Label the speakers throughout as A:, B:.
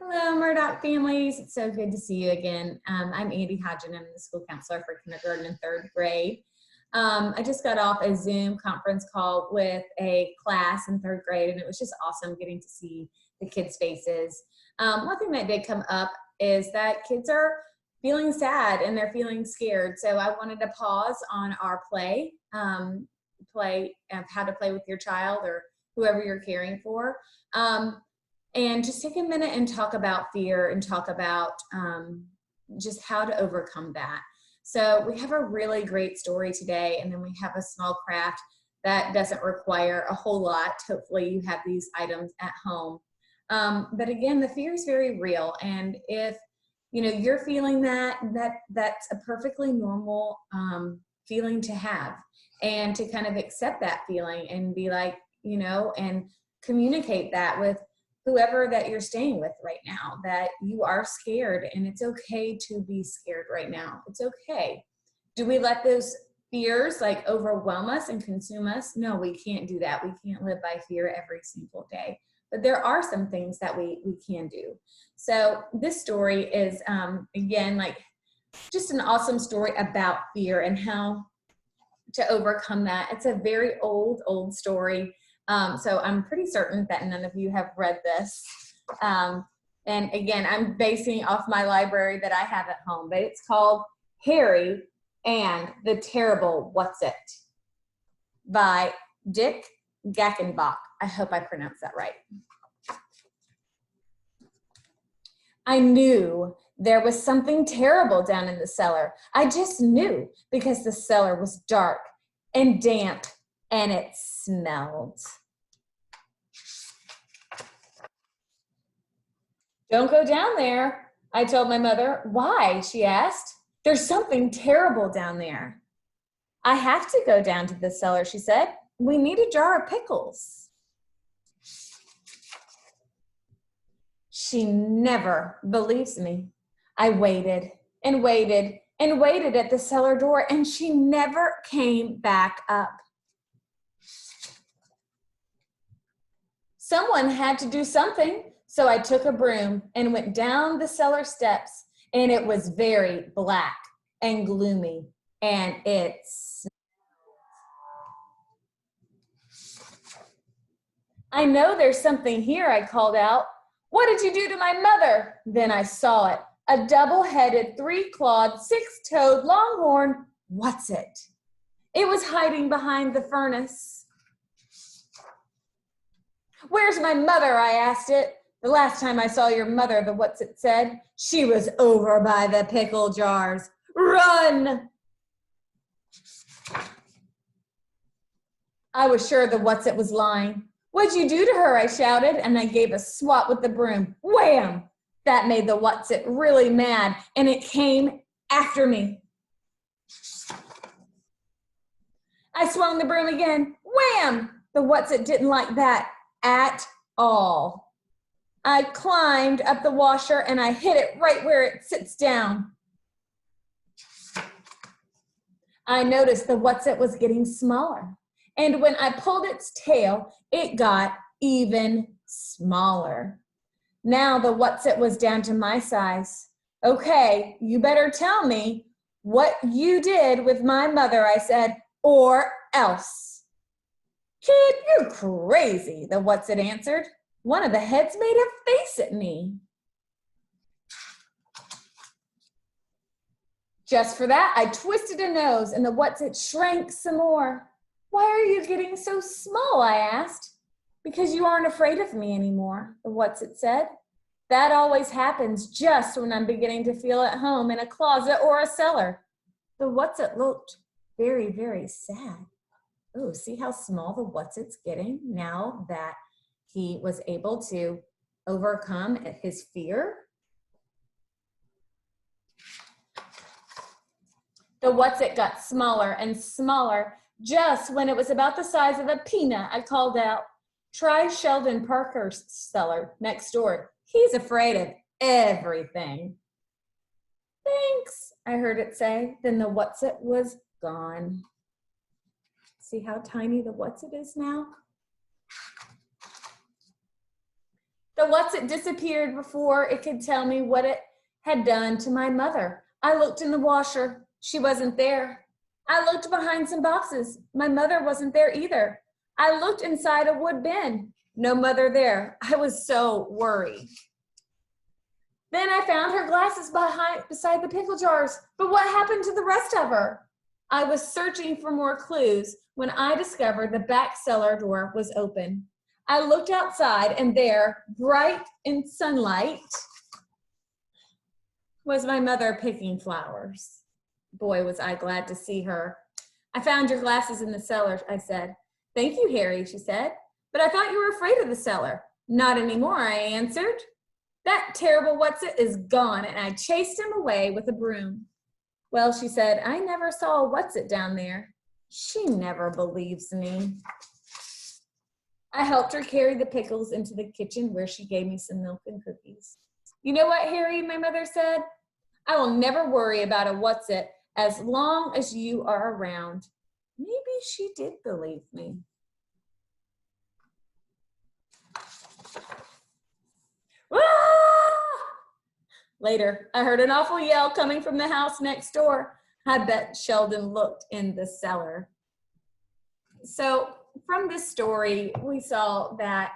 A: Hello, Murdoch families. It's so good to see you again. I'm Andy Hodgen. I'm the school counselor for kindergarten and third grade. I just got off a Zoom conference call with a class in third grade, and it was just awesome getting to see the kids' faces. One thing that did come up is that kids are feeling sad and they're feeling scared. So I wanted to pause on our play of how to play with your child or whoever you're caring for. And just take a minute and talk about fear and talk about just how to overcome that. So we have a really great story today, and then we have a small craft that doesn't require a whole lot. Hopefully you have these items at home. But again, the fear is very real. And if you're feeling that's a perfectly normal feeling to have, and to kind of accept that feeling and be like, and communicate that with whoever that you're staying with right now, that you are scared and it's okay to be scared right now. It's okay. Do we let those fears like overwhelm us and consume us? No, we can't do that. We can't live by fear every single day. But there are some things that we can do. So this story is, again, like just an awesome story about fear and how to overcome that. It's a very old story. So I'm pretty certain that none of you have read this. And again, I'm basing off my library that I have at home, but it's called Harry and the Terrible What's-It by Dick Gackenbach. I hope I pronounced that right. I knew there was something terrible down in the cellar. I just knew, because the cellar was dark and damp and it smelled. Don't go down there, I told my mother. Why? She asked. There's something terrible down there. I have to go down to the cellar, she said. We need a jar of pickles. She never believes me. I waited and waited and waited at the cellar door, and she never came back up. Someone had to do something, so I took a broom and went down the cellar steps, and it was very black and gloomy, and it smelled. I know there's something here, I called out. What did you do to my mother? Then I saw it, a double-headed, three-clawed, six-toed longhorn. What's it? It was hiding behind the furnace. Where's my mother? I asked it. The last time I saw your mother, the What's-It said, she was over by the pickle jars. Run! I was sure the What's-It was lying. What'd you do to her? I shouted, and I gave a swat with the broom. Wham! That made the What's-It really mad, and it came after me. I swung the broom again. Wham! The What's-It didn't like that at all. I climbed up the washer and I hit it right where it sits down. I noticed the What's-It was getting smaller. And when I pulled its tail, it got even smaller. Now the What's-It was down to my size. Okay, you better tell me what you did with my mother, I said, or else. Kid, you're crazy, the What's-It answered. One of the heads made a face at me. Just for that, I twisted a nose and the What's-It shrank some more. Why are you getting so small? I asked. Because you aren't afraid of me anymore, the What's-It said. That always happens just when I'm beginning to feel at home in a closet or a cellar. The What's-It looked very, very sad. Oh, see how small the What's-It's getting now that he was able to overcome his fear? The What's-It got smaller and smaller. Just when it was about the size of a peanut, I called out, try Sheldon Parker's cellar next door. He's afraid of everything. Thanks, I heard it say. Then the What's-It was gone. See how tiny the What's-It is now? The what's-it disappeared before it could tell me what it had done to my mother. I looked in the washer. She wasn't there. I looked behind some boxes. My mother wasn't there either. I looked inside a wood bin. No mother there. I was so worried. Then I found her glasses beside the pickle jars. But what happened to the rest of her? I was searching for more clues when I discovered the back cellar door was open. I looked outside, and there, bright in sunlight, was my mother picking flowers. Boy, was I glad to see her. I found your glasses in the cellar, I said. Thank you, Harry, she said. But I thought you were afraid of the cellar. Not anymore, I answered. That terrible what's-it is gone, and I chased him away with a broom. Well, she said, I never saw a what's-it down there. She never believes me. I helped her carry the pickles into the kitchen where she gave me some milk and cookies. You know what, Harry, my mother said? I will never worry about a what's-it as long as you are around. Maybe she did believe me. Ah! Later, I heard an awful yell coming from the house next door. I bet Sheldon looked in the cellar. So from this story, we saw that,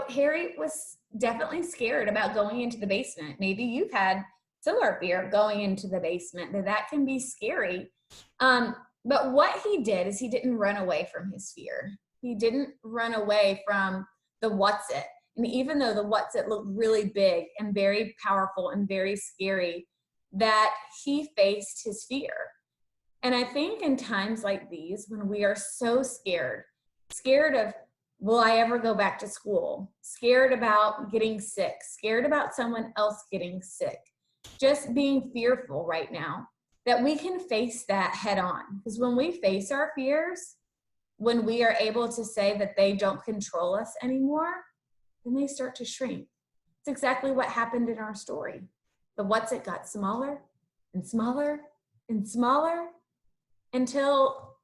A: Harry was definitely scared about going into the basement. Maybe you've had similar fear of going into the basement, that can be scary. But what he did is he didn't run away from his fear. He didn't run away from the what's-it. And even though the what's-it looked really big and very powerful and very scary, that he faced his fear. And I think in times like these, when we are so scared of, will I ever go back to school? Scared about getting sick, scared about someone else getting sick, just being fearful right now, that we can face that head on. Because when we face our fears, when we are able to say that they don't control us anymore, then they start to shrink. It's exactly what happened in our story. The what's-it got smaller and smaller and smaller until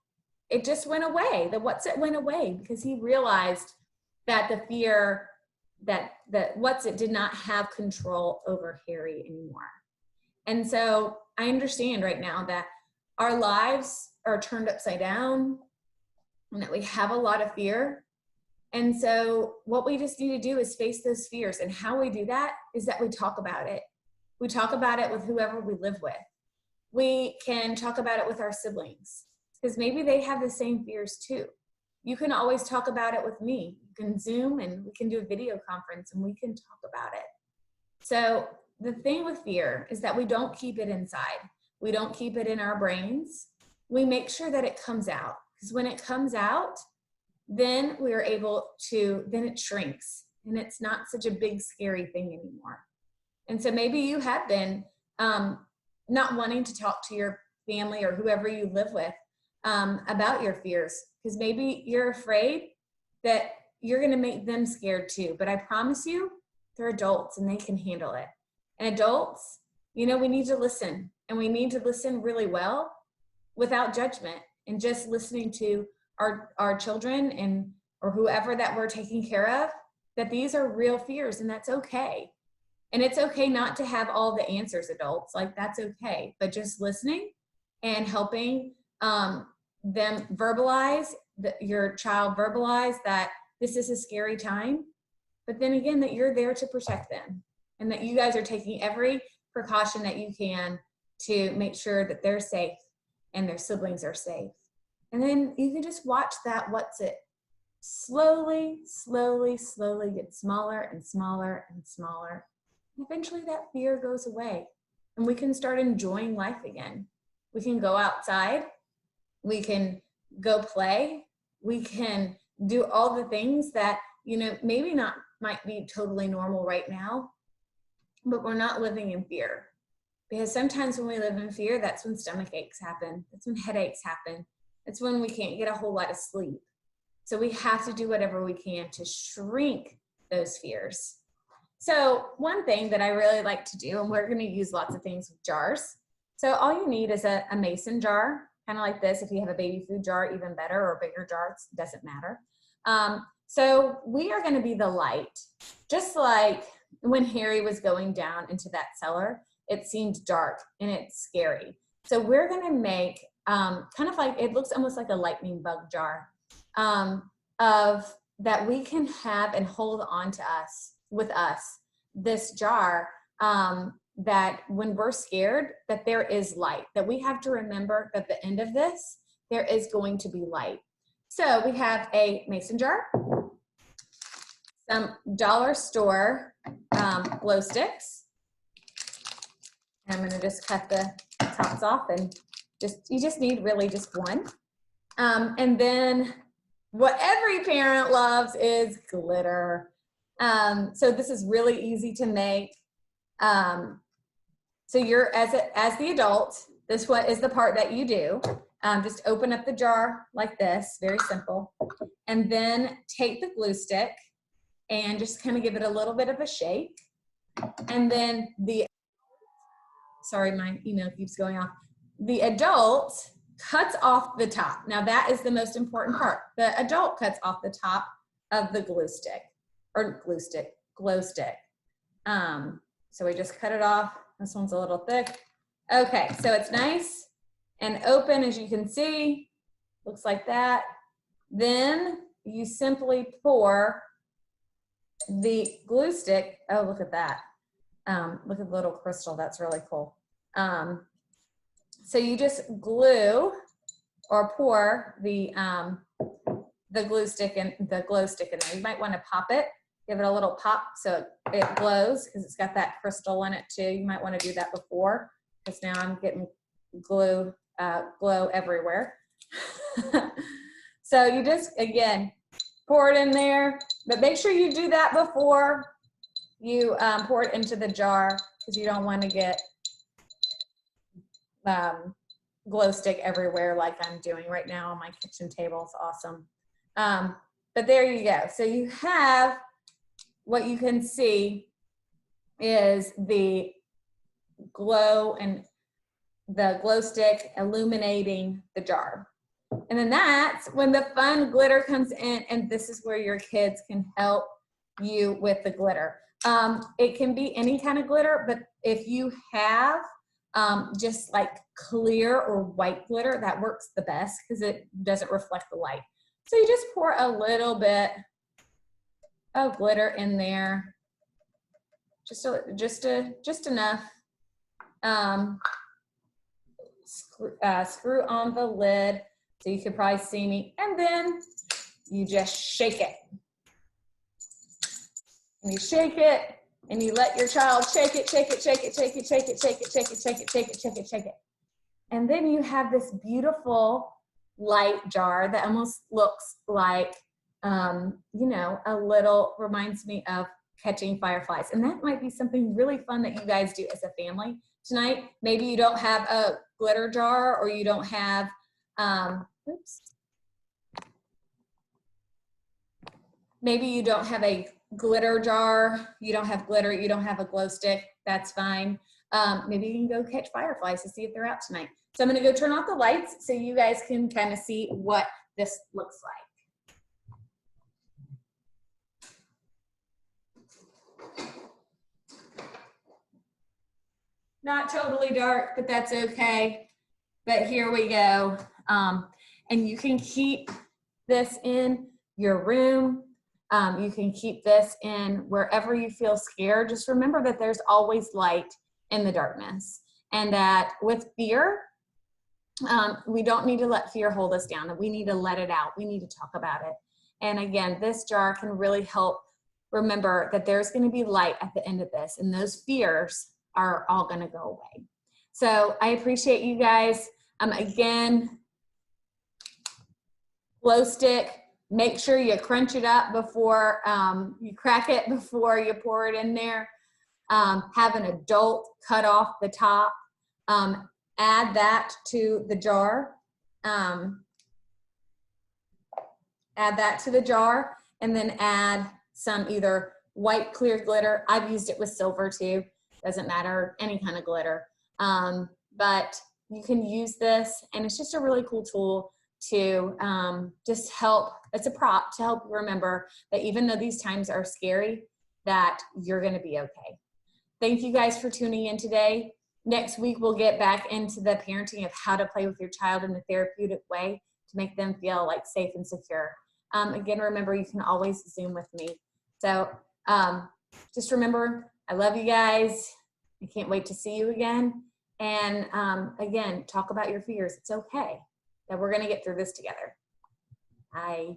A: it just went away. The what's-it went away because he realized that the fear, that what's-it did not have control over Harry anymore. And so I understand right now that our lives are turned upside down and that we have a lot of fear. And so what we just need to do is face those fears. And how we do that is that we talk about it. We talk about it with whoever we live with. We can talk about it with our siblings because maybe they have the same fears too. You can always talk about it with me. You can Zoom and we can do a video conference and we can talk about it. So the thing with fear is that we don't keep it inside. We don't keep it in our brains. We make sure that it comes out, because when it comes out, then we are able to, then it shrinks and it's not such a big, scary thing anymore. And so maybe you have been not wanting to talk to your family or whoever you live with about your fears, because maybe you're afraid that you're going to make them scared too. But I promise you, they're adults and they can handle it. And adults, we need to listen, and we need to listen really well without judgment, and just listening to our children and or whoever that we're taking care of, that these are real fears and that's okay. And it's okay not to have all the answers, adults, like that's okay, but just listening and helping them verbalize, your child verbalize that this is a scary time, but then again, that you're there to protect them and that you guys are taking every precaution that you can to make sure that they're safe and their siblings are safe. And then you can just watch that what's-it slowly, slowly, slowly get smaller and smaller and smaller. And eventually that fear goes away and we can start enjoying life again. We can go outside, we can go play, we can do all the things that, maybe not might be totally normal right now, but we're not living in fear. Because sometimes when we live in fear, that's when stomach aches happen, that's when headaches happen. It's when we can't get a whole lot of sleep. So we have to do whatever we can to shrink those fears. So one thing that I really like to do, and we're going to use lots of things with jars. So all you need is a mason jar, kind of like this. If you have a baby food jar, even better, or a bigger jar, it doesn't matter. So we are going to be the light, just like when Harry was going down into that cellar, it seemed dark and it's scary. So we're going to make kind of like, it looks almost like a lightning bug jar of that we can have and hold on to us, with us, this jar that when we're scared, that there is light, that we have to remember that at the end of this, there is going to be light. So we have a mason jar, some dollar store glow sticks. I'm going to just cut the tops off, and you just need really just one. And then what every parent loves is glitter. So this is really easy to make. So you're, as the adult, this one is the part that you do. Just open up the jar like this, very simple. And then take the glue stick and just kind of give it a little bit of a shake. And then sorry, my email keeps going off. The adult cuts off the top. Now that is the most important part. The adult cuts off the top of the glow stick. So we just cut it off. This one's a little thick. Okay, so it's nice and open, as you can see, looks like that. Then you simply pour the glue stick. Oh, look at that. Look at the little crystal, that's really cool. So you just glue or pour the glow stick in there. You might want to pop it, give it a little pop so it glows, because it's got that crystal in it too. You might want to do that before, because now I'm getting glow everywhere. So you just, again, pour it in there, but make sure you do that before you pour it into the jar, because you don't want to get glow stick everywhere like I'm doing right now on my kitchen table. It's awesome. But there you go. So you have, what you can see is the glow and the glow stick illuminating the jar. And then that's when the fun glitter comes in, and this is where your kids can help you with the glitter. It can be any kind of glitter, but if you have just like clear or white glitter, that works the best because it doesn't reflect the light. So you just pour a little bit of glitter in there, just enough. Screw on the lid so you can probably see me, and then you just shake it. And you shake it, and you let your child shake it, shake it, shake it, shake it, shake it, shake it, shake it, shake it, shake it, shake it, shake it. And then you have this beautiful light jar that almost looks like, you know, a little, reminds me of catching fireflies. And that might be something really fun that you guys do as a family tonight. Maybe you don't have a glitter jar, or you don't have, maybe you don't have a glitter jar, you don't have glitter, you don't have a glow stick, that's fine. Maybe you can go catch fireflies to see if they're out tonight. So I'm gonna go turn off the lights so you guys can kind of see what this looks like. Not totally dark, but that's okay. But here we go. And you can keep this in your room. You can keep this in wherever you feel scared. Just remember that there's always light in the darkness, and that with fear, we don't need to let fear hold us down, that we need to let it out. We need to talk about it. And again, this jar can really help remember that there's going to be light at the end of this, and those fears are all going to go away. So I appreciate you guys. Again, glow stick, make sure you crunch it up before you crack it, before you pour it in there. Have an adult cut off the top. Add that to the jar. Add that to the jar, and then add some either white clear glitter. I've used it with silver too. Doesn't matter, any kind of glitter. But you can use this, and it's just a really cool tool to just help. It's a prop to help remember that even though these times are scary, that you're going to be okay. Thank you guys for tuning in today. Next week, we'll get back into the parenting of how to play with your child in a therapeutic way to make them feel like safe and secure. Again, remember, you can always Zoom with me. So just remember, I love you guys. I can't wait to see you again. And again, talk about your fears. It's okay that we're going to get through this together. Bye.